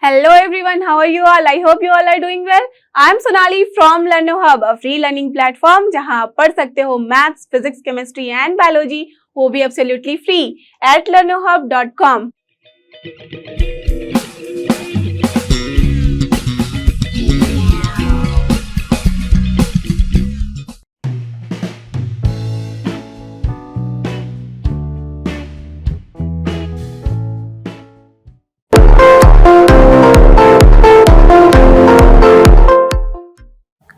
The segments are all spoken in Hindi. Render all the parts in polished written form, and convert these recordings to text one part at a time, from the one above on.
Hello everyone, how are you all? I hope you all are doing well. I am Sonali from LearnoHub, a free learning platform जहां आप पढ़ सकते हो maths, physics, chemistry and biology, वो भी एब्सोल्युटली फ्री at learnohub.com.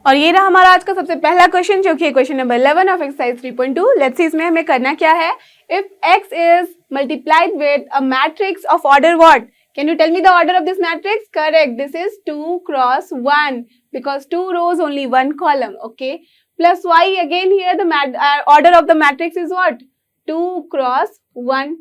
और ये रहा हमारा आज का सबसे पहला क्वेश्चन, जो कि question number 11 of exercise 3.2. Let's see इसमें हमें करना क्या है. If x is multiplied with a matrix of order what? Can you tell me the order of this matrix? Correct, this is 2 cross 1 because 2 rows only 1 column. Okay, plus y again here the order of the matrix is what? 2 cross 1.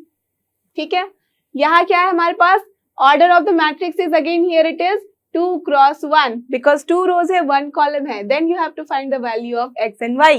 ठीक है, यहाँ क्या है हमारे पास? Order of the matrix is again here it is 2 cross 1 because 2 rows है 1 column है. Then you have to find the value of x and y.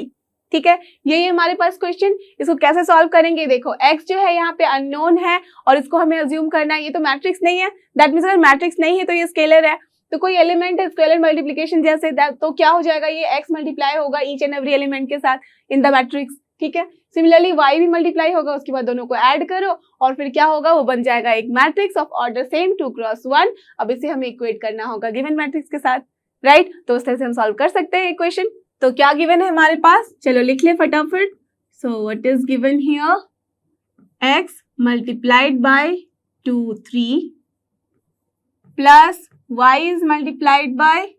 ठीक है, यही हमारे पास क्वेश्चन. इसको कैसे सॉल्व करेंगे? देखो, x जो है यहाँ पे अननोन है और इसको हमें अज्यूम करना है. ये तो मैट्रिक्स नहीं है, दैट मीन्स अगर मैट्रिक्स नहीं है तो ये स्केलर है. तो कोई एलिमेंट है स्केलर मल्टीप्लिकेशन जैसे, तो क्या हो जाएगा? ये x मल्टीप्लाई होगा ईच एंड एवरी एलिमेंट के साथ इन द मैट्रिक्स. ठीक है, सिमिलरली y भी मल्टीप्लाई होगा, उसके बाद दोनों को ऐड करो और फिर क्या होगा? वो बन जाएगा एक matrix of order same 2 cross 1. अब इसे हमें इक्वेट करना होगा गिवन मैट्रिक्स के साथ, राइट? तो उस तरह से हम सॉल्व कर सकते हैं इक्वेशन. तो क्या गिवन है हमारे पास? चलो लिख ले फटाफट. So what is given here? x multiplied by 2 3 plus y is multiplied by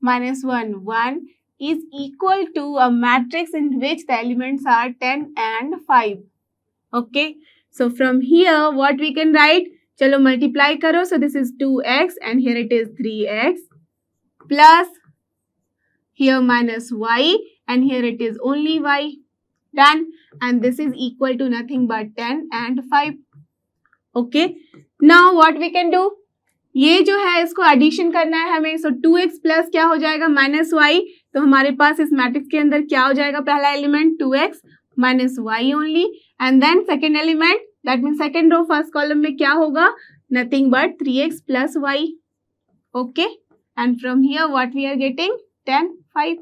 -1 1 is equal to a matrix in which the elements are 10 and 5. Okay, so from here what we can write? चलो multiply करो. So this is 2x and here it is 3x plus here minus y and here it is only y. Done. And this is equal to nothing but 10 and 5. Okay, now what we can do? ये जो है इसको एडिशन करना है हमें. सो 2x प्लस क्या हो जाएगा? -y. तो हमारे पास इस मैट्रिक्स के अंदर क्या हो जाएगा? पहला element 2x minus y only, and then second element that mean second row first column में क्या होगा? Nothing but 3x plus y. Okay, and from here what we are getting? 10 5.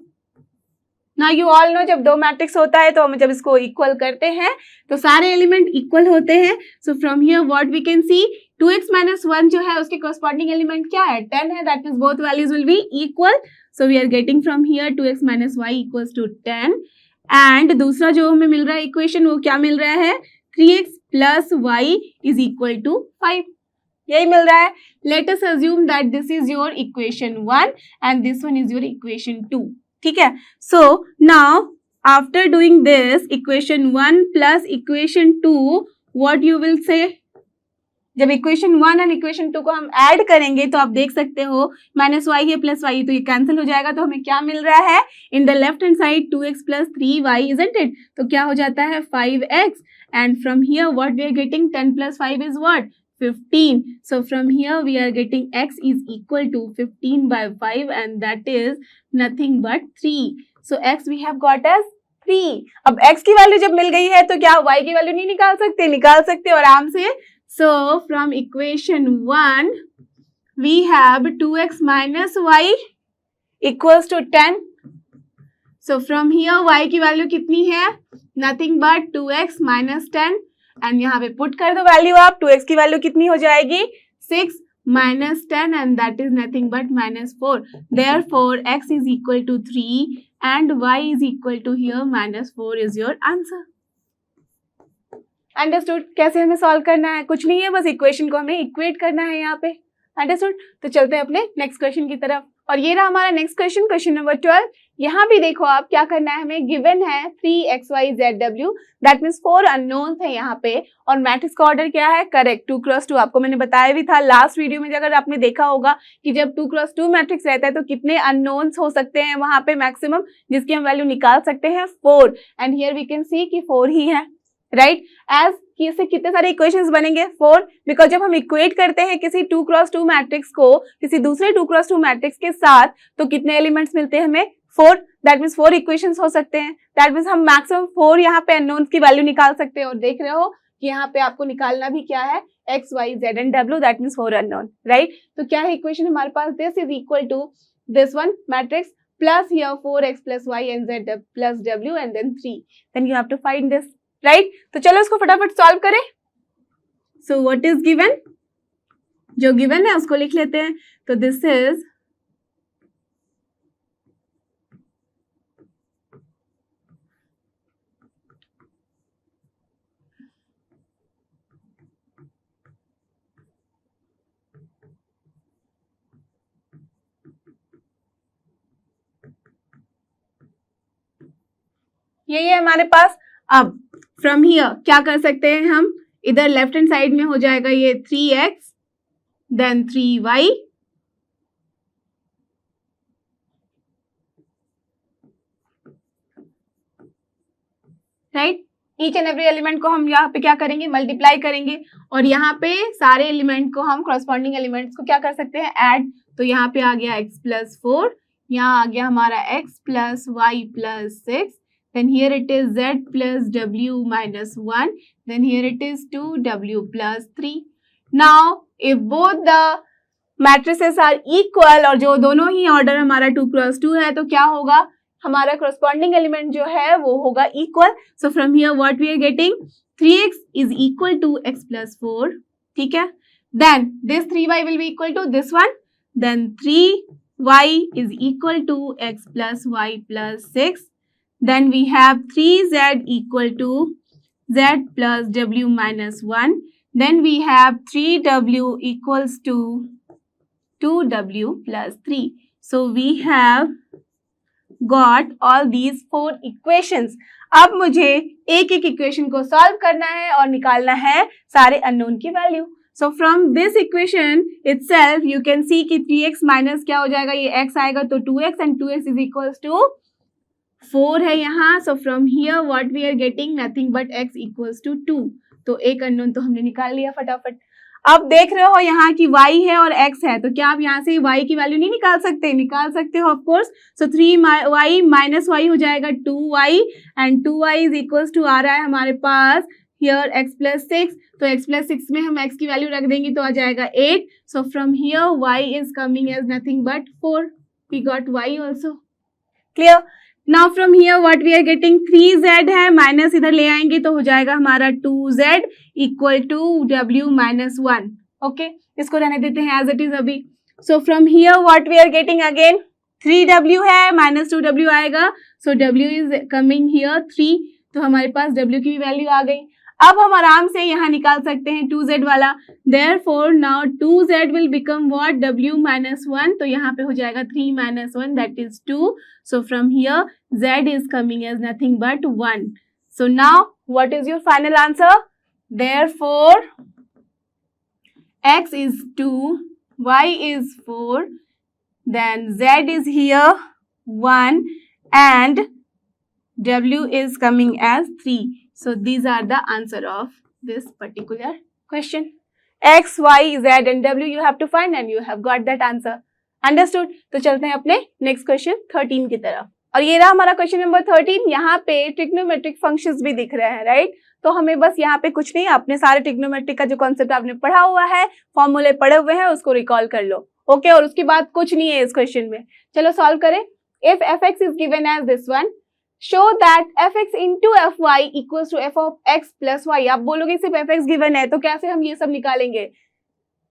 Now you all know, जब दो मैट्रिक्स होता है तो हम जब इसको इक्वल करते हैं तो सारे एलिमेंट इक्वल होते हैं. So from here what we can see? 2x minus 1 जो है उसके कॉरस्पॉन्डिंग एलिमेंट क्या है? 10 है. That means both values will be equal. So we are getting from here 2x minus y equals to 10. And दूसरा जो हमें मिल रहा है इक्वेशन, वो क्या मिल रहा है? 3x plus y is equal to 5. यही मिल रहा है. Let us assume that this is your equation 1 and this one is your equation 2. ठीक है, so now after doing this equation 1 plus equation 2, what you will say? जब इक्वेशन 1 एंड इक्वेशन 2 को हम ऐड करेंगे तो आप देख सकते हो माइनस वाई है प्लस वाई, तो ये कैंसिल हो जाएगा. तो हमें क्या मिल रहा है? In the left hand side 2x plus 3y, isn't it? तो क्या हो जाता है? 5x. And from here what we are getting? 10 plus 5 is what? 15. So from here we are getting x is equal to 15 by 5 and that is nothing but 3. So x we have got as 3. अब x की वैल्यू जब मिल गई है तो क्या y की वैल्यू नहीं निकाल सकते? निकाल सकते हो आराम से. So from equation 1 we have 2x minus y equals to 10. So from here y की वैल्यू कितनी है? Nothing but 2x minus 10. And यहाँ पे पुट कर दो वैल्यू आप. 2x की वैल्यू कितनी हो जाएगी? 6 minus 10 and that is nothing but -4. Therefore x is equal to 3 and y is equal to here -4 is your answer. Understood? कैसे हमें सॉल्व करना है? कुछ नहीं है, बस इक्वेशन को हमें इक्वेट करना है यहाँ पे. अंडरस्टूड? तो चलते हैं अपने नेक्स्ट क्वेश्चन की तरफ. और ये रहा हमारा नेक्स्ट क्वेश्चन, क्वेश्चन नंबर 12. यहाँ भी देखो आप क्या करना है हमें. गिवन है 3xyzw, दैट मीन्स 4 अननोन्स है यहाँ पे. और मैट्रिक्स का ऑर्डर क्या है? Correct, 2 cross 2. आपको मैंने बताया भी था लास्ट वीडियो में, अगर आपने देखा होगा कि जब 2 cross 2 मैट्रिक्स रहता है तो कितने अननोन्स हो सकते हैं वहां पे मैक्सिमम, जिसकी हम वैल्यू निकाल सकते हैं 4. And here we can see कि 4 ही है, राइट? एज कि इससे कितने सारे इक्वेशंस बनेंगे? 4. बिकॉज जब हम इक्वेट करते हैं किसी 2 cross 2 मैट्रिक्स को किसी दूसरे 2 cross 2 मैट्रिक्स के साथ तो कितने एलिमेंट्स मिलते हैं हमें? 4. दैट मीन्स 4 इक्वेशंस हो सकते हैं. दैट मीन्स हम मैक्सिमम 4 यहाँ पे अननोन्स की वैल्यू निकाल सकते हैं. और देख रहे हो कि यहाँ पे आपको निकालना भी क्या है? x, y, z and w, that means 4 unknown, right? तो क्या है इक्वेशन हमारे पास? This is equal to this one matrix plus here 4x plus y and z plus w and then 3. Then you have to find this, right? तो चलो इसको फटाफट सॉल्व करें. So what is given? जो given है उसको लिख लेते हैं. तो this is यही है हमारे पास. अब फ्रॉम हियर क्या कर सकते हैं हम? इधर लेफ्ट हैंड साइड में हो जाएगा ये 3x then 3y right. Each and every element को हम यहाँ पे क्या करेंगे? मल्टीप्लाई करेंगे और यहाँ पे सारे एलिमेंट को हम क्रॉसपॉन्डिंग एलिमेंट्स को क्या कर सकते हैं? ऐड. तो यहाँ पे आ गया x प्लस 4, यहाँ आ गया हमारा x plus y plus 6. Then here it is z plus w minus 1. Then here it is 2w plus 3. Now, if both the matrices are equal और जो दोनों ही ऑर्डर हमारा 2 क्रॉस 2 है तो क्या होगा? हमारा corresponding element जो है वो होगा equal. So from here what we are getting? 3x is equal to x plus 4. ठीक है? Then this 3y will be equal to this one. Then 3y is equal to x plus y plus 6. Then we have 3z equal to z plus w minus 1. Then we have 3w equals to 2w plus 3. So we have got all these 4 equations. अब मुझे एक एक इक्वेशन को सॉल्व करना है और निकालना है सारे अननोन की value. So from this equation itself you can see कि 3x minus क्या हो जाएगा? ये x आएगा तो 2x and 2x is equals to 4 है यहाँ. So from here what we are getting? Nothing but x equals to 2. तो एक अननोन तो हमने निकाल लिया फटाफट. अब देख रहे हो यहाँ की y है और x है तो क्या आप यहाँ से y की वैल्यू नहीं निकाल सकते? निकाल सकते हो of course. So 3y minus y हो जाएगा 2y and 2y is equals to आ रहा है हमारे पास हियर x प्लस 6. तो x प्लस 6 में हम x की वैल्यू रख देंगे तो आ जाएगा 8. So from here y is coming as nothing but 4. We got y also. Clear. Now from here what we are getting? 3z है माइनस इधर ले आएंगे तो हो जाएगा हमारा 2z equal to w minus 1. Okay, इसको रहने देते हैं एज इट इज अभी. So from here what we are getting again? 3w है माइनस 2w आएगा. So w is coming here 3. तो हमारे पास w की वैल्यू आ गई. अब हम आराम से यहाँ निकाल सकते हैं 2z वाला. Therefore now 2z will become what? w minus 1. तो यहाँ पे हो जाएगा 3 minus 1 that is 2. So from here z is coming as nothing but 1. So now what is your final answer? Therefore x is 2, y is 4, then z is here 1 and w is coming as 3. So these are the answer of this particular question. X, Y, Z and W you have to find and you have got that answer. Understood? तो चलते हैं अपने next question 13 की तरफ. और ये रहा हमारा क्वेश्चन नंबर 13. यहाँ पे ट्रिग्नोमेट्रिक फंक्शंस भी दिख रहे हैं, राइट? तो हमें बस यहाँ पे कुछ नहीं, अपने सारे ट्रिग्नोमेट्रिक का जो कॉन्सेप्ट आपने पढ़ा हुआ है, फॉर्मूले पढ़े हुए हैं, उसको रिकॉल कर लो. ओके, और उसके बाद कुछ नहीं है इस क्वेश्चन में. चलो सॉल्व करें. If fx is given as this one, show that fx into fy equals to f of x plus y. आप बोलोगे सिर्फ fx गिवन है तो कैसे हम ये सब निकालेंगे?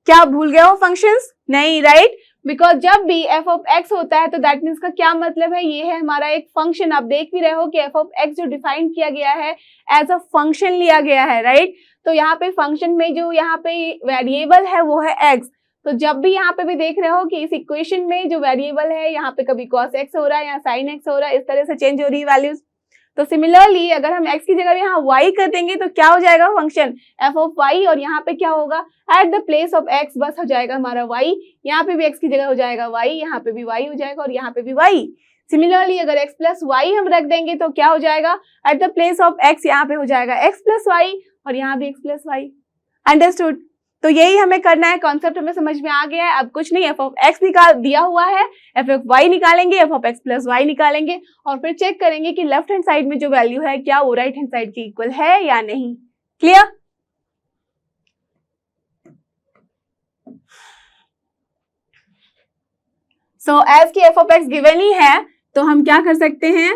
क्या भूल गए हो फंक्शंस? नहीं, राइट? बिकॉज जब भी f of x होता है तो दैट मीन्स का क्या मतलब है? ये है हमारा एक फंक्शन. आप देख भी रहे हो कि f of x जो डिफाइन किया गया है एज अ फंक्शन लिया गया है, राइट? तो यहाँ पे फंक्शन में जो यहाँ पे वेरिएबल है वो है x. तो जब भी यहाँ पे भी देख रहे हो कि इस इक्वेशन में जो वेरिएबल है यहाँ पे कभी cos x हो रहा है या sin x हो रहा है, इस तरह से चेंज हो रही है वैल्यूज. तो सिमिलरली अगर हम x की जगह यहाँ y कर देंगे तो क्या हो जाएगा? Function f of y. और यहाँ पे क्या होगा? Eight the place of x बस हो जाएगा हमारा y. यहाँ पे भी x की जगह हो जाएगा y, यहाँ पे भी y हो जाएगा और यहाँ पे भी y. सिमिलरली अगर x प्लस y हम रख देंगे तो क्या हो जाएगा? Eight the place of x यहाँ पे हो जाएगा x प्लस y और यहाँ भी x प्लस y. अंडरस्टूड? तो यही हमें करना है. कॉन्सेप्ट हमें समझ में आ गया है. अब कुछ नहीं, f ऑफ x निकाल दिया हुआ है, f ऑफ y निकालेंगे, f of x plus y निकालेंगे और फिर चेक करेंगे कि लेफ्ट हैंड साइड में जो वैल्यू है क्या वो राइट हैंड साइड के इक्वल है या नहीं. क्लियर? सो एज की एफ ऑफ एक्स गिवन ही है तो हम क्या कर सकते हैं,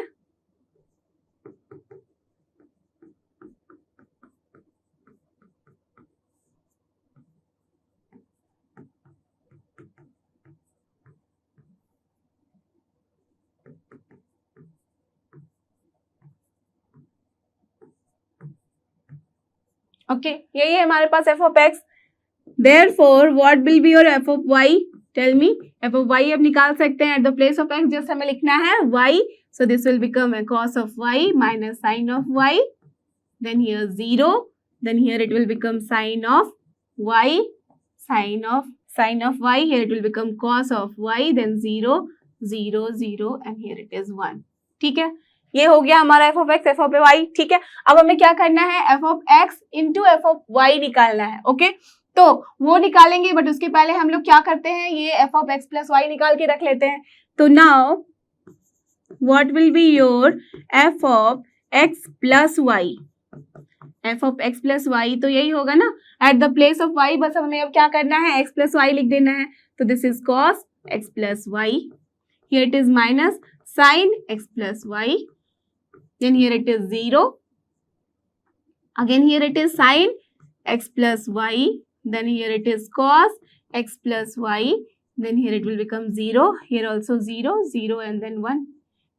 ओके यही है हमारे पास F of X. Therefore what will be your F of Y, tell me. F of Y अब निकाल सकते हैं, at the place of X just हमें लिखना है Y, so this will become a cos of y minus sin of y, then here 0, then here it will become sin of y, sin of y, here it will become cos of y, then 0 0 0 and here it is 1। ठीक है, ये हो गया हमारा f of x f of y. ठीक है, अब हमें क्या करना है, f of x into f of y निकालना है। ओके तो वो निकालेंगे, बट उसके पहले हम लोग क्या करते हैं, ये f of x plus y निकाल के रख लेते हैं। तो now what will be your F of x plus y, f of x plus y तो यही होगा ना, at the place of y बस हमें अब क्या करना है, एक्स प्लस वाई लिख देना है। तो this is cos x plus y, here it is minus sine x plus y, then here it is 0, again here it is sin x plus y, then here it is cos x plus y, then here it will become 0, here also 0 0 and then 1।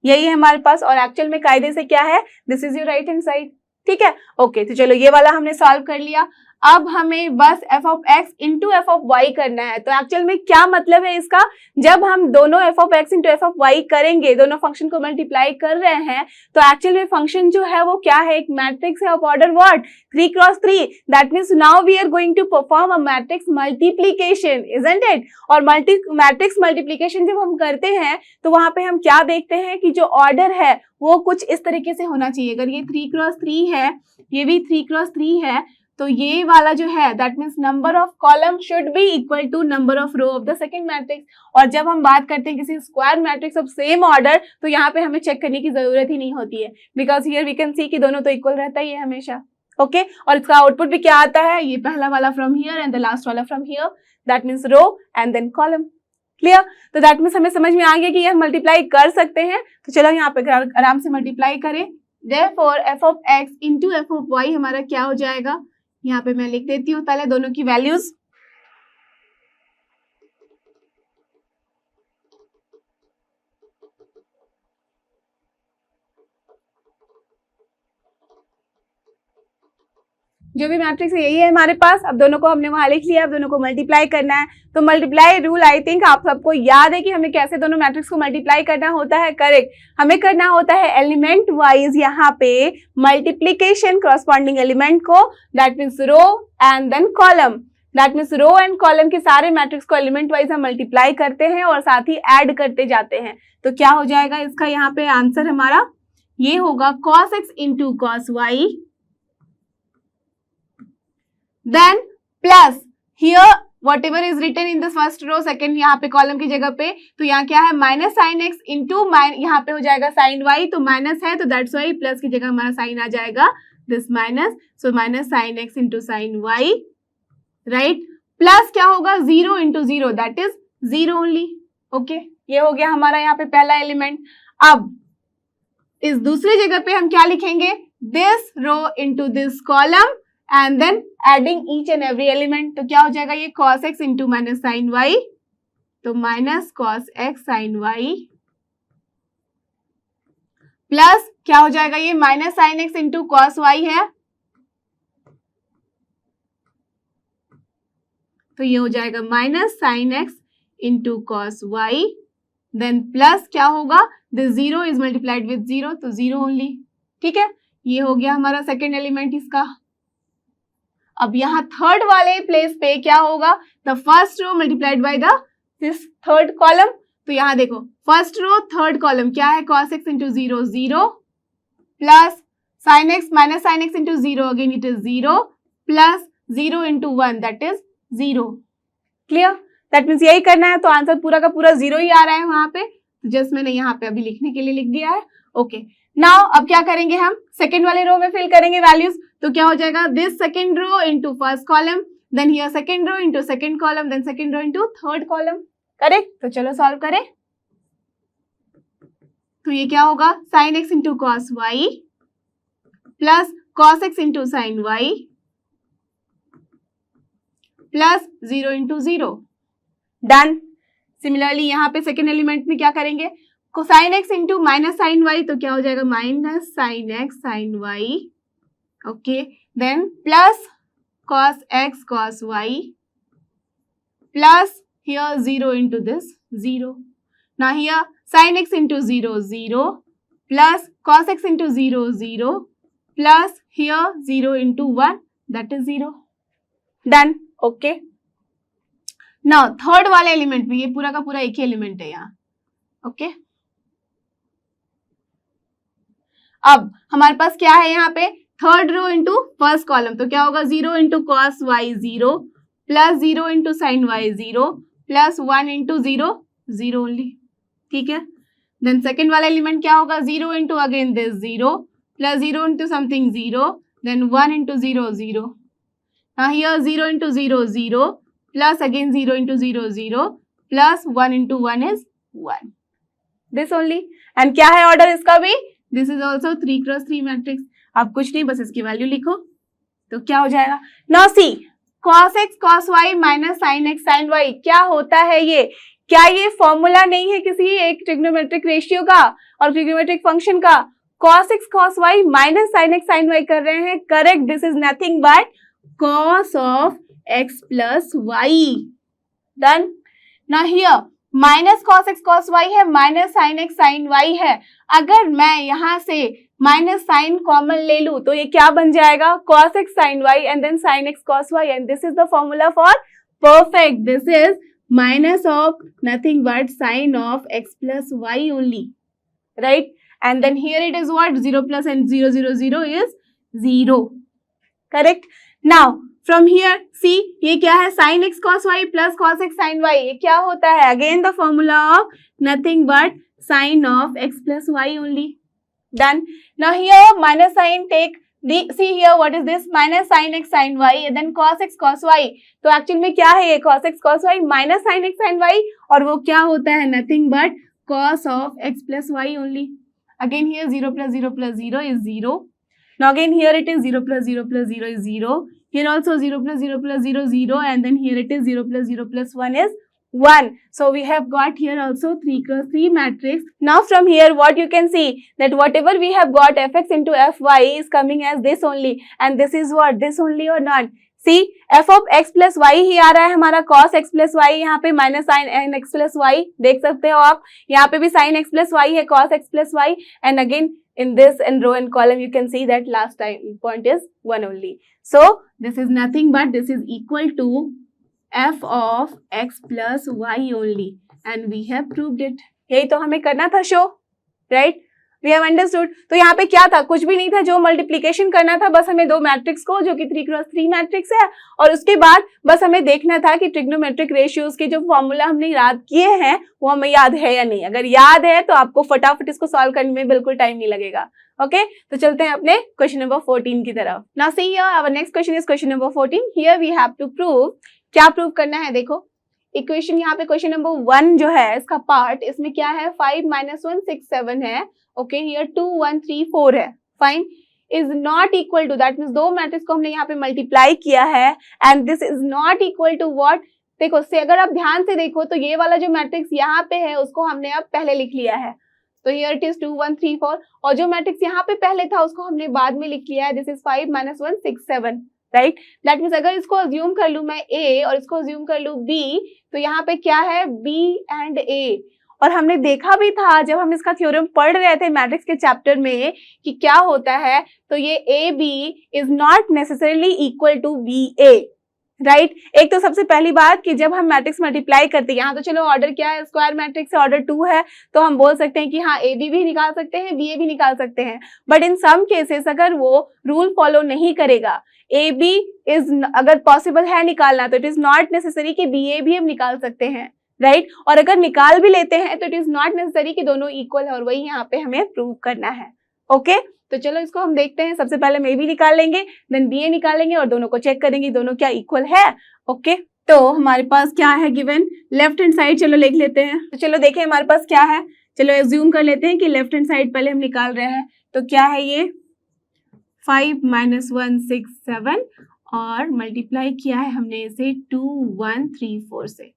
यही है हमारे पास, और एक्चुअल में कायदे से क्या है, this is your right hand side. ठीक है, ओके तो चलो ये वाला हमने सॉल्व कर लिया। अब हमें बस f of x into f of y करना है। तो एक्चुअल में क्या मतलब है इसका, जब हम दोनों f of x into f of y करेंगे, दोनों फंक्शन को मल्टीप्लाई कर रहे हैं, तो एक्चुअल में फंक्शन जो है वो क्या है, एक मैट्रिक्स है of order what 3 cross 3। That means now we are going to perform a matrix multiplication, isn't it. और मैट्रिक्स मल्टीप्लीकेशन जब हम करते हैं तो वहां पे हम क्या देखते हैं कि जो ऑर्डर है वो कुछ इस तरीके से होना चाहिए। अगर ये 3 क्रॉस 3 है, ये भी 3 क्रॉस 3 है, तो ये वाला जो है that means number of column should be equal to number of row of the second matrix. और जब हम बात करते हैं किसी square matrix of same order, तो यहाँ पे हमें चेक करने की जरूरत ही नहीं होती है, because here we can see कि दोनों तो इक्वल रहता ही है हमेशा। ओके और इसका आउटपुट भी क्या आता है, ये पहला वाला from here and the last वाला from here, that means row and then column. Clear, तो दैट मीन्स हमें समझ में आ गया कि ये मल्टीप्लाई कर सकते हैं। तो चलो यहाँ पे आराम से मल्टीप्लाई करें। Therefore f of x into f of y हमारा क्या हो जाएगा, यहाँ पे मैं लिख देती हूँ पहले दोनों की वैल्यूज। जो भी मैट्रिक्स है यही है हमारे पास। अब दोनों को हमने वहां लिख लिया, अब दोनों को मल्टीप्लाई करना है। तो मल्टीप्लाई रूल आई थिंक आप सबको याद है कि हमें कैसे दोनों मैट्रिक्स को मल्टीप्लाई करना होता है। करेक्ट, हमें करना होता है एलिमेंट वाइज यहाँ पे मल्टीप्लीकेशन करस्पॉन्डिंग एलिमेंट को, that means row and then column. That means row and column के सारे मैट्रिक्स को एलिमेंट वाइज हम मल्टीप्लाई करते हैं और साथ ही ऐड करते जाते हैं। तो क्या हो जाएगा इसका यहाँ पे आंसर हमारा, ये होगा cos x into cos y, then plus here whatever is written in the first row second यहाँ पे कॉलम की जगह पे, तो यहाँ क्या है माइनस साइन एक्स इंटू यहाँ पे हो जाएगा साइन वाई, तो माइनस है तो दैट्स वाई प्लस की जगह हमारा साइन आ जाएगा this minus, so minus sine x into sine y, right. Plus क्या होगा, 0 into 0 that is 0 only. Okay ये हो गया हमारा यहाँ पे पहला एलिमेंट। अब इस दूसरी जगह पे हम क्या लिखेंगे, this row into this column and then adding each and every element। तो क्या हो जाएगा, ये cos x into minus sine Y, तो minus cos x sine Y, plus क्या हो जाएगा, ये minus sine x into cos y है, तो ये हो जाएगा minus sine x into cos y, then plus क्या होगा, दिस 0 इज मल्टीप्लाइड विद 0, तो 0 ओनली। ठीक है, ये हो गया हमारा सेकेंड एलिमेंट इसका। अब यहाँ थर्ड वाले प्लेस पे क्या होगा, the first row multiplied by the this third column. तो यहाँ देखो फर्स्ट रो थर्ड कॉलम क्या है, cos x into 0 0 plus sine x minus sine x into 0 again it is 0 plus 0 into 1 that is 0। Clear, that means यही करना है। तो आंसर पूरा का पूरा 0 ही आ रहा है वहां पे, तो जस्ट मैंने यहाँ पे अभी लिखने के लिए लिख दिया है। ओके नाउ अब क्या करेंगे, हम सेकेंड वाले रो में फिल करेंगे वैल्यूज। तो क्या हो जाएगा, this second row into first column, then here second row into second column, then second row into third column. Correct, तो चलो सॉल्व करें। तो ये क्या होगा, sine x into cos y plus cos x into sine Y plus 0 into 0। Done. Similarly यहाँ पे सेकेंड एलिमेंट में क्या करेंगे, cosine x into minus sine Y, तो क्या हो जाएगा minus sine x sign Y, okay, then plus cos x cos y plus here 0 into this 0. Now here sin x into 0 0 plus cos x into 0 0 plus here 0 into 1, that is 0. Done. Okay. Now third वाले एलिमेंट में ये पूरा का पूरा एक ही एलिमेंट है यहाँ, ओके। अब हमारे पास क्या है यहाँ पे, third row into first column, तो क्या होगा 0 into cos y 0 plus 0 into sine y 0 plus 1 into 0 0 only, ठीक है। देन सेकेंड वाला एलिमेंट क्या होगा, 0 into again this 0 plus 0 into something 0 then 1 into 0 0। Now here 0 into 0 0 plus again 0 into 0 0 plus 1 into 1 is 1. This only. And क्या है ऑर्डर इसका भी, this is also 3 cross 3 matrix. आप कुछ नहीं, बस इसकी वैल्यू लिखो तो क्या हो जाएगा। Now see cos x cos y minus sine x sine y, क्या होता है ये, क्या ये फॉर्मूला नहीं है किसी एक ट्रिग्नोमेट्रिक रेशियो का और ट्रिग्नोमेट्रिक फंक्शन का। cos x cos y minus sine x sine y कर रहे हैं, correct, this is nothing but cos of x plus y. Done. Now here minus cos x cos y है, minus sin x sin y है। अगर मैं यहाँ से माइनस साइन कॉमन ले लूं तो ये क्या बन जाएगा, cos x sin y and then sin x cos y, and this is the formula for perfect. This is minus of nothing but sin of x plus y only, right? And then here it is what, 0 plus and 0 0 0 is 0, correct? Now from here see ये क्या है, sin x cos y plus cos x sin y, ये क्या होता है, again the formula of nothing but sin of x plus y only. Done. Now here minus sign take the, see here what is this, minus sin x sin y and then cos x cos y, तो एक्चुअल में क्या है ये cos x cos y minus sin x sin y, और वो क्या होता है, nothing but cos of x plus y only. Again here 0 plus 0 plus 0 is 0. Now again here it is 0 plus 0 plus 0 is 0. Here also 0 plus 0 plus 0 0, and then here it is 0 plus 0 plus 1 is 1. So we have got here also 3 cross 3 matrix. Now from here what you can see that whatever we have got fx into fy is coming as this only, and this is what, this only or not. See f of x plus y ही आ रहा है हमारा cos x plus y, यहाँ पे minus sin x plus y देख सकते हो आप, यहाँ पे भी sin x plus y है cos x plus y, and again in this and row and column you can see that last time point is 1 only. So this is nothing but this is equal to f of x plus y only, and we have proved it. यही तो हमें करना था show, right, we have understood. तो यहाँ पे क्या था, कुछ भी नहीं था, जो मल्टीप्लीकेशन करना था बस हमें दो मैट्रिक्स को, जो कि 3 क्रॉस 3 मैट्रिक्स है, और उसके बाद बस हमें देखना था कि ट्रिग्नोमेट्रिक रेशियोज के जो फॉर्मूला हमने याद किए हैं वो हमें याद है या नहीं। अगर याद है तो आपको फटाफट इसको सॉल्व करने में बिल्कुल टाइम नहीं लगेगा। ओके, तो चलते हैं अपने क्वेश्चन नंबर 14 की तरफ। Now see here our next question is question number 14। Here we have to prove, क्या प्रूव करना है, देखो इक्वेशन यहाँ पे क्वेश्चन नंबर 1 जो है इसका पार्ट, इसमें क्या है 5 - 1 6 7 है, ओके, हियर 2 1 3 4 है, fine, is not equal to, that means दो मैट्रिक्स को हमने यहाँ पे मल्टीप्लाई किया है, and this is not equal to what, देखो से अगर आप ध्यान से देखो तो ये वाला जो मैट्रिक्स यहाँ पे है उसको हमने अब पहले लिख लिया है, तो हियर इट इज 2 1 3 4, और जो मैट्रिक्स यहाँ पे पहले था उसको हमने बाद में लिख लिया है, this is 5 - 1 6 7, right. That means अगर इसको अज्यूम कर लूं मैं A और इसको अज्यूम कर लूं B, तो यहाँ पे क्या है B एंड A, और हमने देखा भी था जब हम इसका थ्योरम पढ़ रहे थे मैट्रिक्स के चैप्टर में कि क्या होता है, तो ये AB is not necessarily equal to BA, right. एक तो सबसे पहली बात कि जब हम मैट्रिक्स मल्टीप्लाई करते हैं, यहाँ तो चलो ऑर्डर क्या है, स्क्वायर मैट्रिक्स से ऑर्डर 2 है, तो हम बोल सकते हैं कि हाँ AB भी निकाल सकते हैं, BA भी निकाल सकते हैं, बट इन सम केसेस अगर वो रूल फॉलो नहीं करेगा, AB इज अगर पॉसिबल है निकालना, तो इट इज नॉट नेसेसरी कि BA भी हम निकाल सकते हैं, राइट। और अगर निकाल भी लेते हैं तो इट इज नॉट नेसेसरी कि दोनों इक्वल है, और वही यहाँ पे हमें प्रूव करना है। ओके, तो चलो इसको हम देखते हैं। सबसे पहले हम AB निकाल लेंगे, देन BA निकालेंगे और दोनों को चेक करेंगे दोनों क्या इक्वल है। ओके, तो हमारे पास क्या है गिवन, लेफ्ट हैंड साइड चलो लिख लेते हैं। तो चलो देखें हमारे पास क्या है, चलो एज्यूम कर लेते हैं कि लेफ्ट हैंड साइड पहले हम निकाल रहे हैं, तो क्या है ये 5 - 1 6 7 और मल्टीप्लाई किया है हमने इसे 2 1 3 4 से,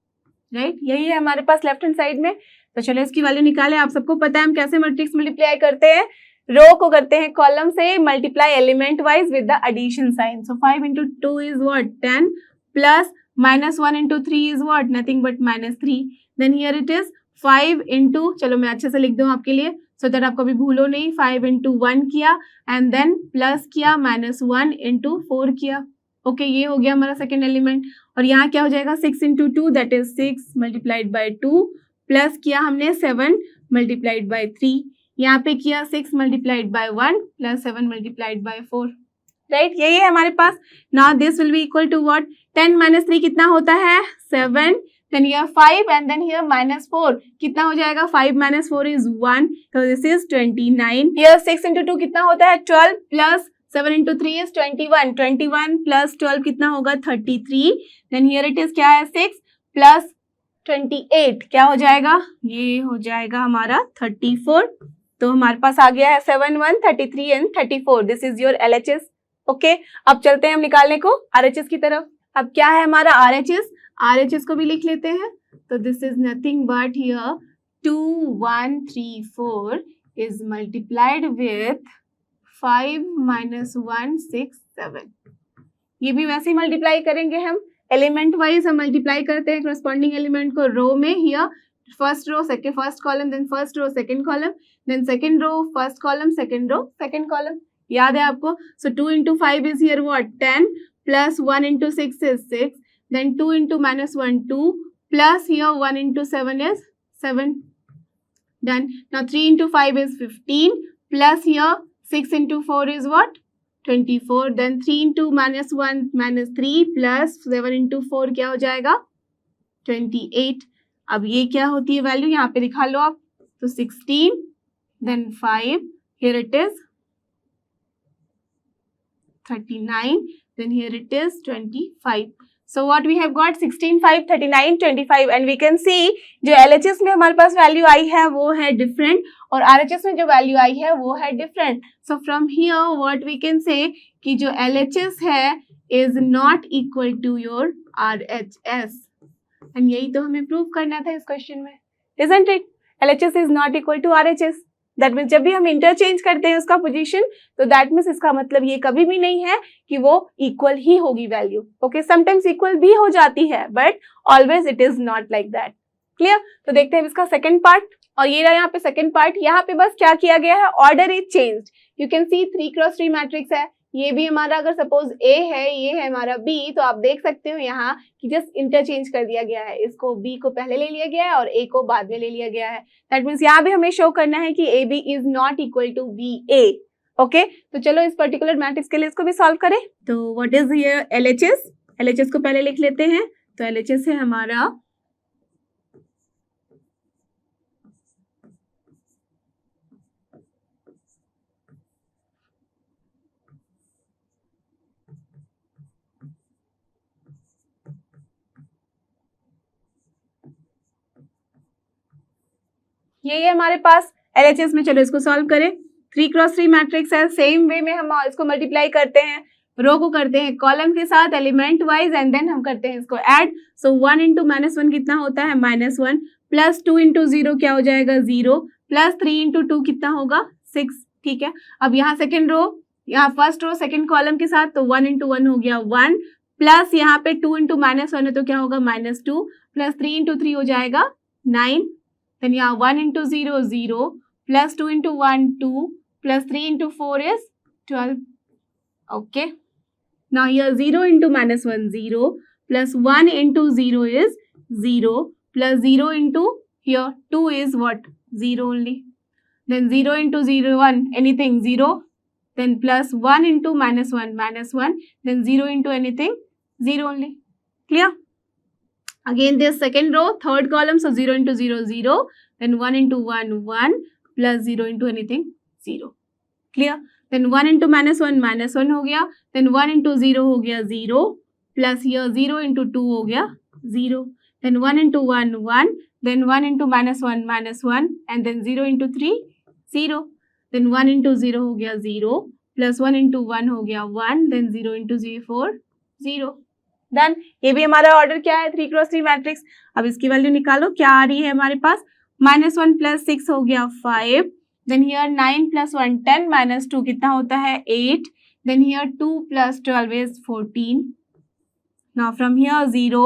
राइट। यही है हमारे पास लेफ्ट हैंड साइड में। तो चलो इसकी वैल्यू निकालें। आप सबको पता है हम कैसे मैट्रिक्स मल्टीप्लाई करते हैं, रो को करते हैं कॉलम से multiply element wise with the addition sign. So 5 × 2 is what 10 plus -1 × 3 is what nothing but -3। Then here it is 5 × चलो मैं अच्छे से लिख दूं आपके लिए सो दैट आप कभी भूलो नहीं। 5 × 1 किया एंड देन प्लस किया -1 × 4 किया। ओके ये हो गया हमारा सेकेंड एलिमेंट। और यहाँ क्या हो जाएगा 6 × 2 that is 6 multiplied bye 2 plus किया हमने 7 मल्टीप्लाइड बाय 3। यहाँ पे किया 6 multiplied by 1 plus 7 multiplied by 4, right. यही है हमारे पास। Now this will be equal to what 10 - 3 कितना होता है 7, then here 5 and then here -4 कितना हो जाएगा 5 - 4 इज 1, तो दिस इज 29। हियर 6 × 2 कितना होता है 12 प्लस 7 × 3 इज 21, 21 प्लस 12 कितना होगा 33। देन हियर इट इज क्या है 6 प्लस 28 क्या हो जाएगा, ये हो जाएगा हमारा 34। तो हमारे पास आ गया है 7 1 33 and 34। This is your LHS। Okay अब चलते हैं हम निकालने को RHS की तरफ। अब क्या है हमारा RHS को भी लिख लेते हैं। तो this is nothing but here 2 1 3 4 is multiplied with 5 - 1 6 7। ये भी वैसे ही मल्टीप्लाई करेंगे हम एलिमेंट वाइज। हम मल्टीप्लाई करते हैं करस्पॉन्डिंग एलिमेंट को रो में। Here first row second first column, then first row second column, then second row first column, second row second column. याद है आपको। So 2 × 5 is here what 10 plus 1 × 6 is 6, then 2 × -1 2 plus here 1 × 7 is 7। Done. Now 3 × 5 is 15 plus here 6 × 4 is what 24, then 3 × -1 -3 plus 7 × 4 क्या हो जाएगा 28। अब ये क्या होती है वैल्यू यहाँ पे दिखा लो आप। तो 16 then 5 here it is 39 then here it is 25। So what we have got 16 5 39 25 and we can see जो LHS में हमारे पास वैल्यू आई है वो है डिफरेंट और RHS में जो वैल्यू आई है वो है different. So from here what we can say कि जो LHS है is not equal to your RHS and यही तो हमें प्रूव करना था इस क्वेश्चन में, isn't it? LHS is not equal to RHS। That means जब भी हम इंटरचेंज करते हैं उसका पोजीशन तो दैट मीन्स इसका मतलब ये कभी भी नहीं है कि वो इक्वल ही होगी वैल्यू। ओके समटाइम्स इक्वल भी हो जाती है but always it is not like that. Clear. तो देखते हैं इसका सेकंड पार्ट और ये रहा यहाँ पे सेकंड पार्ट। यहाँ पे बस क्या किया गया है order is changed. You can see 3 × 3 matrix है। ये भी हमारा अगर सपोज A है ये है हमारा B तो आप देख सकते हो यहाँ कि जस्ट इंटरचेंज कर दिया गया है। इसको B को पहले ले लिया गया है और A को बाद में ले लिया गया है। दैट मीन्स यहाँ भी हमें शो करना है कि AB is not equal to BA। Okay तो चलो इस पर्टिकुलर मैट्रिक्स के लिए इसको भी सॉल्व करें। तो व्हाट इज हियर LHS को पहले लिख लेते हैं। तो LHS है हमारा ये हमारे पास LHS में। चलो इसको सॉल्व करें। 3 × 3 मैट्रिक्स है। सेम वे में हम इसको मल्टीप्लाई करते हैं, रो को करते हैं कॉलम के साथ एलिमेंट वाइज एंड देन हम करते हैं इसको ऐड। सो 1 × -1 कितना होता है -1 प्लस 2 × 0 क्या हो जाएगा 0 प्लस 3 × 2 कितना होगा 6। ठीक है। अब यहाँ सेकेंड रो यहाँ फर्स्ट रो सेकेंड कॉलम के साथ तो 1 × 1 हो गया 1 प्लस यहाँ पे 2 × -1 है तो क्या होगा -2 प्लस 3 × 3 हो जाएगा 9। then यहाँ 1 × 0 0 plus 2 × 1 2 plus 3 × 4 is 12। okay now here 0 × -1 0 plus 1 × 0 is 0 plus 0 × here 2 is what 0 only, then 0 × 0 1 anything 0, then plus 1 × -1 then 0 × anything 0 only। clear। Again this second row third column so 0 × 0 0 then 1 × 1 1 plus 0 × anything 0। clear। then 1 × -1 हो गया then 1 × 0 हो गया 0 plus here 0 × 2 हो गया 0 then 1 × 1 1 then 1 into -1 and then 0 into 3 0, then 1 into 0 हो गया 0 प्लस 1 into 1 हो गया 1, then 0 into 4 0। डन। ये भी हमारा ऑर्डर क्या है 3 क्रॉस 3 मैट्रिक्स। अब इसकी वैल्यू निकालो, क्या आ रही है हमारे पास, -1 प्लस 6 हो गया 5, then here 9 plus 1 10 minus 2 कितना होता है 8, then here 2 plus 12 is 14। now from here 0,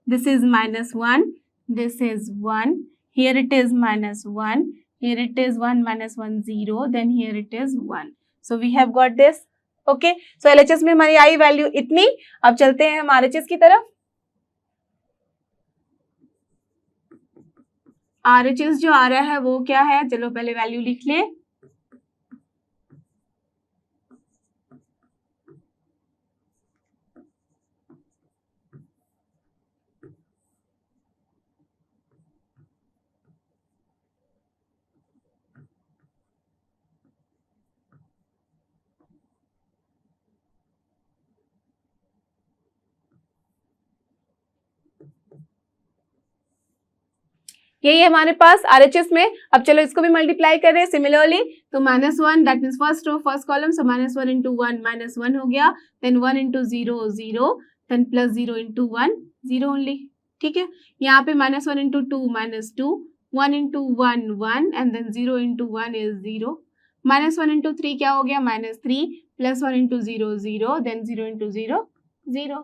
this is -1, this is 1, here it is -1, here it is 1 minus 1 0, then here it is 1। so we have got this। okay, so LHS में हमारी आई वैल्यू इतनी। अब चलते हैं हम RHS की तरफ। RHS जो आ रहा है वो क्या है, चलो पहले वैल्यू लिख लें। यही है हमारे पास RHS में। अब चलो इसको भी मल्टीप्लाई कर रहे हैं सिमिलरली। तो -1 that means first row first column, so -1 into 1 -1 हो गया, then 1 into 0 0, then plus 0 into 1 0 only. ठीक है, यहाँ पे -1 into 2 -2, 1 into 1 1 and then 0 into 1 is 0, -1 into 3 क्या हो गया -3, plus 1 into 0 0, then 0 into 0 0।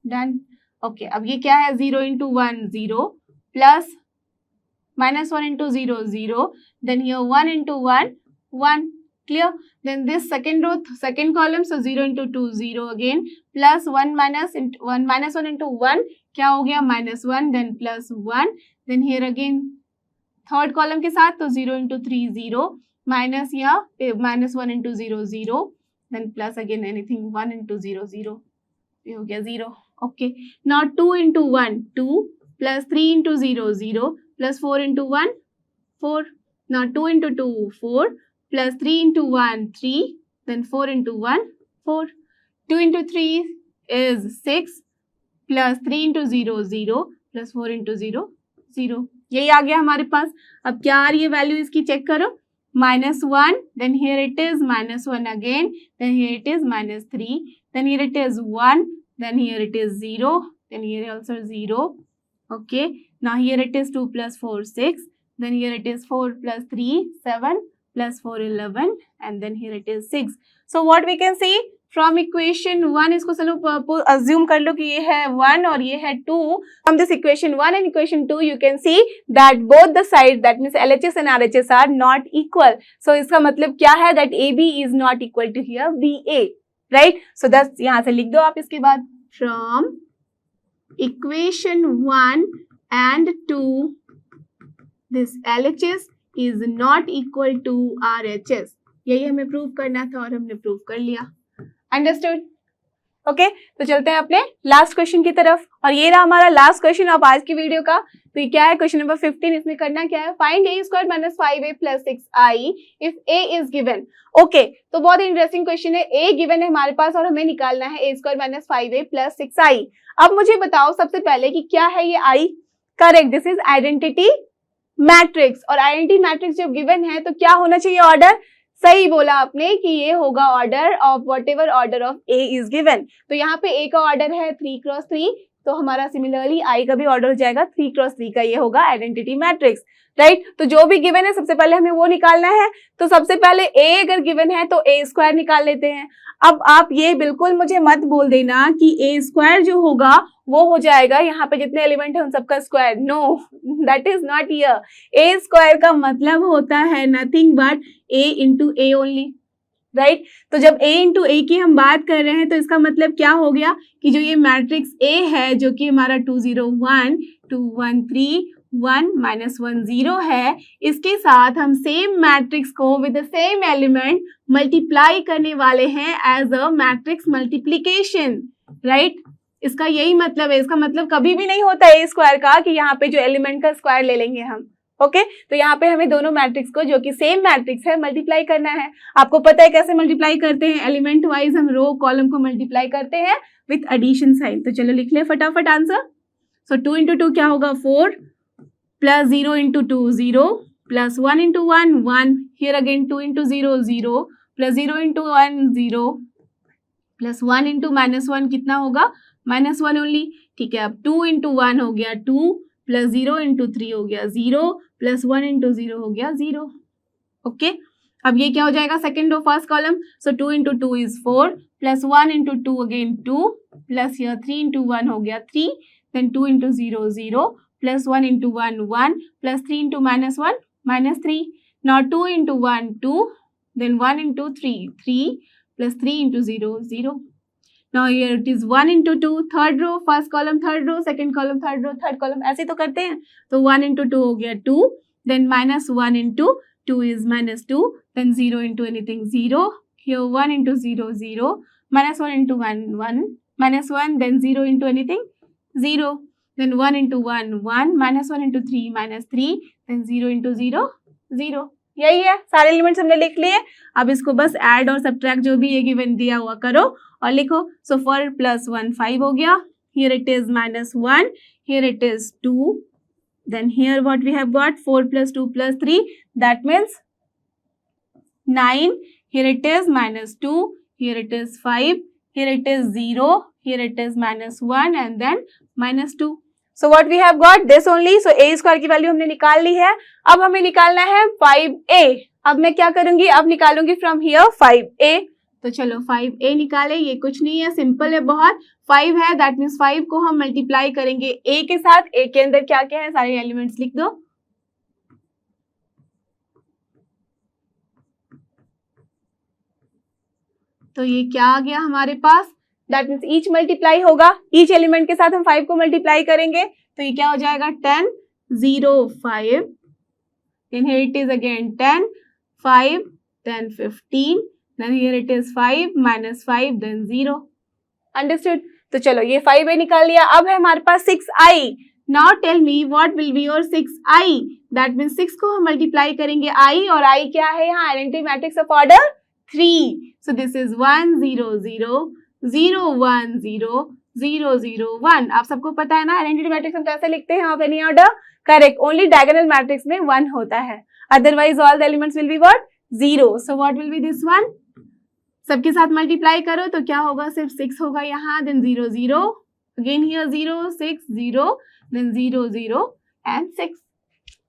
Done. Okay, अब ये क्या है 0 into 1 0 plus -1 into 0 0, then here 1 into 1 1, clear। then this second row second column, so 0 into 2 0 again, plus 1 minus 1 into 1 क्या हो गया -1, then plus 1, then here again third column के साथ, तो 0 into 3 0, माइनस या -1 into 0 0, then plus again anything 1 into 0 0, ये हो गया 0। okay, now 2 into 1 2, plus 3 into 0 0, plus 4 into 1 4, now 2 into 2 4, plus 3 into 1 3, then 4 into 1 4, 2 into 3 is 6, plus 3 into 0 0, plus 4 into 0 0। यही आ गया हमारे पास। अब क्या आ रही है वैल्यू इसकी, चेक करो, -1, then here it is -1 again, then here it is -3, then here it is 1, then here it is 0, then here also 0। okay, now here it is 2 plus 4 6, then here it is 4 plus 3 7, plus 4 11, and then here it is 6। so what we can see from equation 1, इसको चलो assume कर लो कि ये है 1 और ये है 2। from this equation 1 and equation 2 you can see that both the sides, that means LHS and RHS are not equal। so इसका मतलब क्या है, that AB is not equal to here BA, right। so that's यहाँ से लिख दो आप इसके बाद, from equation 1 and 2 this LHS is not equal to RHS। यही हमें प्रूव करना था और हमने प्रूव कर लिया। अंडरस्टूड। ओके, तो चलते हैं अपने लास्ट क्वेश्चन की तरफ, और ये रहा हमारा लास्ट क्वेश्चन ऑफ आज की वीडियो का। तो ये क्या है, क्वेश्चन नंबर 15। इसमें करना क्या है, find a square minus 5a plus 6i if a is given. Okay, तो बहुत इंटरेस्टिंग क्वेश्चन है। a गिवन है हमारे पास और हमें निकालना है a square minus 5a plus 6i। अब मुझे बताओ सबसे पहले कि क्या है ये i। Correct, this is identity matrix, और आइडेंटिटी मैट्रिक्स जब गिवन है तो क्या होना चाहिए ऑर्डर। सही बोला आपने कि ये होगा order of what ever order of A is given. तो यहाँ पे ए का ऑर्डर है 3x3, तो हमारा सिमिलरली आई का भी ऑर्डर हो जाएगा 3x3 का, ये होगा आइडेंटिटी मैट्रिक्स, राइट। तो जो भी गिवन है सबसे पहले हमें वो निकालना है। तो सबसे पहले ए अगर गिवन है तो ए स्क्वायर निकाल लेते हैं। अब आप ये बिल्कुल मुझे मत बोल देना कि ए स्क्वायर जो होगा वो हो जाएगा यहाँ पे जितने एलिमेंट है उन सबका square. No, that is not here. A square का मतलब होता है nothing but A into A only, right. तो जब a इंटू ए की हम बात कर रहे हैं तो इसका मतलब क्या हो गया कि जो ये मैट्रिक्स A है जो कि हमारा 2 0 1 2 1 3 1 -1 0 है, इसके साथ हम सेम मैट्रिक्स को with the same element multiply करने वाले हैं as a matrix multiplication, right. इसका यही मतलब है। इसका मतलब कभी भी नहीं होता ए स्क्वायर का कि यहाँ पे जो एलिमेंट का स्क्वायर ले लेंगे हम। ओके, तो यहाँ पे हमें दोनों मैट्रिक्स को जो कि सेम मैट्रिक्स है मल्टीप्लाई करना है। आपको पता है कैसे मल्टीप्लाई करते हैं, एलिमेंट वाइज हम रो कॉलम को मल्टीप्लाई करते हैं विथ एडिशन साइन। तो चलो लिख ले फटाफट आंसर। सो 2 into 2 क्या होगा 4, plus 0 into 2, 0, plus 1 into 1, 1, here again 2 into 0, 0, plus 0 into 1, 0, plus 1 into -1 कितना होगा? -1 ओनली, ठीक है। अब 2 into 1 हो गया 2, प्लस 0 into 3 हो गया 0, प्लस 1 into 0 हो गया 0, ओके। अब ये क्या हो जाएगा? Second row first column, so 2 into 2 is 4, plus 1 into 2 again 2, plus here 3 into 1 हो गया 3, then 2 into 0, 0, plus 1 into 1, 1, plus 3 into -1, -3. Now 2 into 1, 2, then 1 into 3, 3, plus 3 into 0, 0. Now here it is 1 into 2, third row, first column, third row, second column, third row, third column, ऐसे तो करते हैं। तो 1 into 2 हो गया 2, then -1 into 2 is -2, then 0 into anything 0, here 1 into 0, 0, -1 into 1, 1, -1, then 0 into anything 0, then 1 into 1, 1, -1 into 3, -3, then 0 into 0, 0. यही है, सारे एलिमेंट्स हमने लिख लिए। अब इसको बस ऐड और सब्ट्रैक्ट जो भी ये गिवन दिया हुआ करो और लिखो। सो 4 + 1 5 हो गया, here it is -1, here it is 2, then here what we have got 4 + 2 + 3, that means 9, here it is -2, here it is 5, here it is 0, here it is -1 and then -2. So what we have got this only. So a square की वैल्यू हमने निकाल ली है। अब हमें निकालना है 5a। अब मैं क्या करूंगी? अब निकालूंगी फ्रॉम हियर 5a। तो चलो 5a निकाले। ये कुछ नहीं है, सिंपल है बहुत। 5 है, दैट मीन्स 5 को हम मल्टीप्लाई करेंगे a के साथ। a के अंदर क्या क्या है सारे एलिमेंट्स लिख दो। तो ये क्या आ गया हमारे पास? दैट मीन्स ईच मल्टीप्लाई होगा, ईच एलिमेंट के साथ हम 5 को मल्टीप्लाई करेंगे। तो ये क्या हो जाएगा? 10, 0, 5, then here it is again 10, 5, then 15, then here it is 5, -5, then 0. Understood? तो चलो ये 5a निकाल लिया। अब है हमारे पास 6i। Now tell me what will be your 6i? That means 6 को हम मल्टीप्लाई करेंगे i, और i क्या है यहाँ? Identity matrix of order 3. So this is 1, 0, 0, 0, 1, 0, 0, 0, 1. आप सबको पता है ना आइडेंटिटी मैट्रिक्स हम कैसे लिखते हैं of any order? Correct, only diagonal matrix में 1 होता है, otherwise all the elements will be what? 0. So what will B this one? सबके साथ मल्टीप्लाई करो तो क्या होगा? सिर्फ 6 होगा यहाँ, then 0, 0, again here 0, 6, 0, then 0, 0 and 6.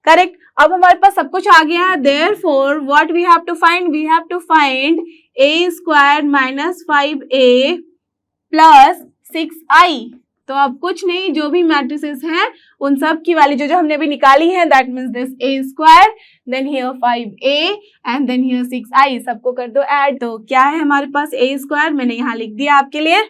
Correct. अब हमारे पास सब कुछ आ गया है। Therefore what we have to find? We have to find a² - 5a + 6i। तो अब कुछ नहीं, जो भी मैट्रिसेस हैं उन सब की वैल्यू जो हमने अभी निकाली है, that means this a², then here 5a and then here 6i, सबको कर दो ऐड। तो क्या है हमारे पास? a², मैंने यहाँ लिख दिया आपके लिए।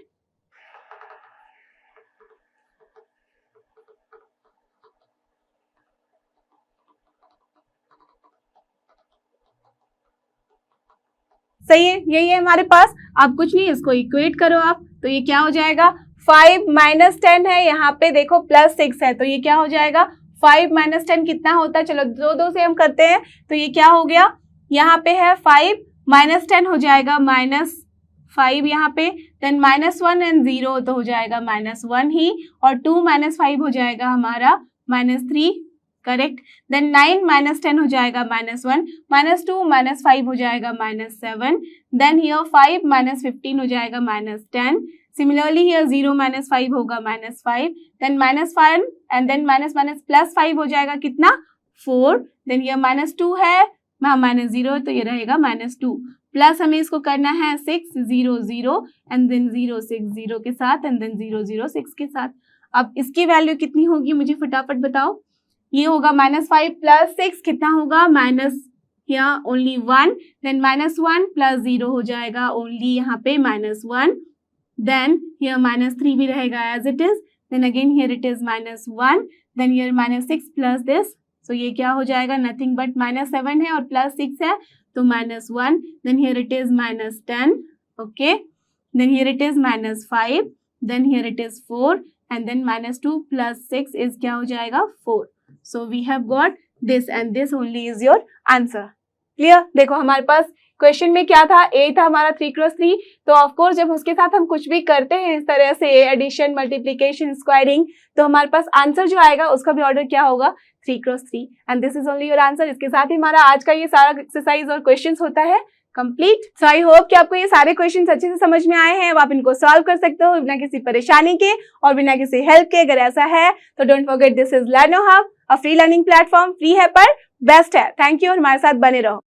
सही है, यही है हमारे पास। अब कुछ नहीं, इसको इक्वेट करो आप। तो ये क्या हो जाएगा? 5 - 10 है, यहाँ पे देखो +6 है, तो ये क्या हो जाएगा? 5 - 10 कितना होता है? चलो 2 से हम करते हैं। तो ये क्या हो गया? यहाँ पे है 5 - 10 हो जाएगा -5 यहाँ पे, देन -1 एंड 0 तो हो जाएगा -1 ही, और 2 - 5 हो जाएगा हमारा -3, करेक्ट। देन 9 - 10 हो जाएगा -1, -2 - 5 हो जाएगा -7, देन हियर 5 - 15 हो जाएगा -10, सिमिलरली हियर 0 - 5 होगा -5, देन -5 एंड देन +5 हो जाएगा कितना? 4, देन हियर -2 है, -0 तो ये रहेगा -2, प्लस हमें इसको करना है 6, 0, 0 एंड देन 0, 6, 0 के साथ एंड देन 0, 0, 6 के साथ। अब इसकी वैल्यू कितनी होगी मुझे फटाफट बताओ। ये होगा -5 + 6 कितना होगा? यहाँ ओनली 1, देन -1 + 0 हो जाएगा ओनली यहाँ पे -1, देन हियर -3 भी रहेगा as it is, then again here it is -1, then here -6 plus this, so ये क्या हो जाएगा? नथिंग बट -7 है और +6 है, तो -1, then here it is -10, okay, then here it is -5, then here it is 4 and then -2 + 6 is क्या हो जाएगा? 4. So we have got this and this only is your answer. Clear? देखो हमारे पास क्वेश्चन में क्या था, ए था हमारा 3x3, तो ऑफ कोर्स जब उसके साथ हम कुछ भी करते हैं इस तरह से एडिशन, मल्टीप्लिकेशन, स्क्वायरिंग, तो हमारे पास आंसर जो आएगा उसका भी ऑर्डर क्या होगा, 3x3, and this is only your answer. इसके साथ ही हमारा आज का ये सारा एक्सरसाइज और क्वेश्चंस होता है कंप्लीट। सो आई होप कि आपको ये सारे क्वेश्चंस अच्छे से समझ में आए हैं। अब आप इनको सॉल्व कर सकते हो बिना किसी परेशानी के और बिना किसी हेल्प के। अगर ऐसा है तो don't forget this is लर्नो hub, a free learning platform, free है पर बेस्ट है। थैंक यू, हमारे साथ बने रहो।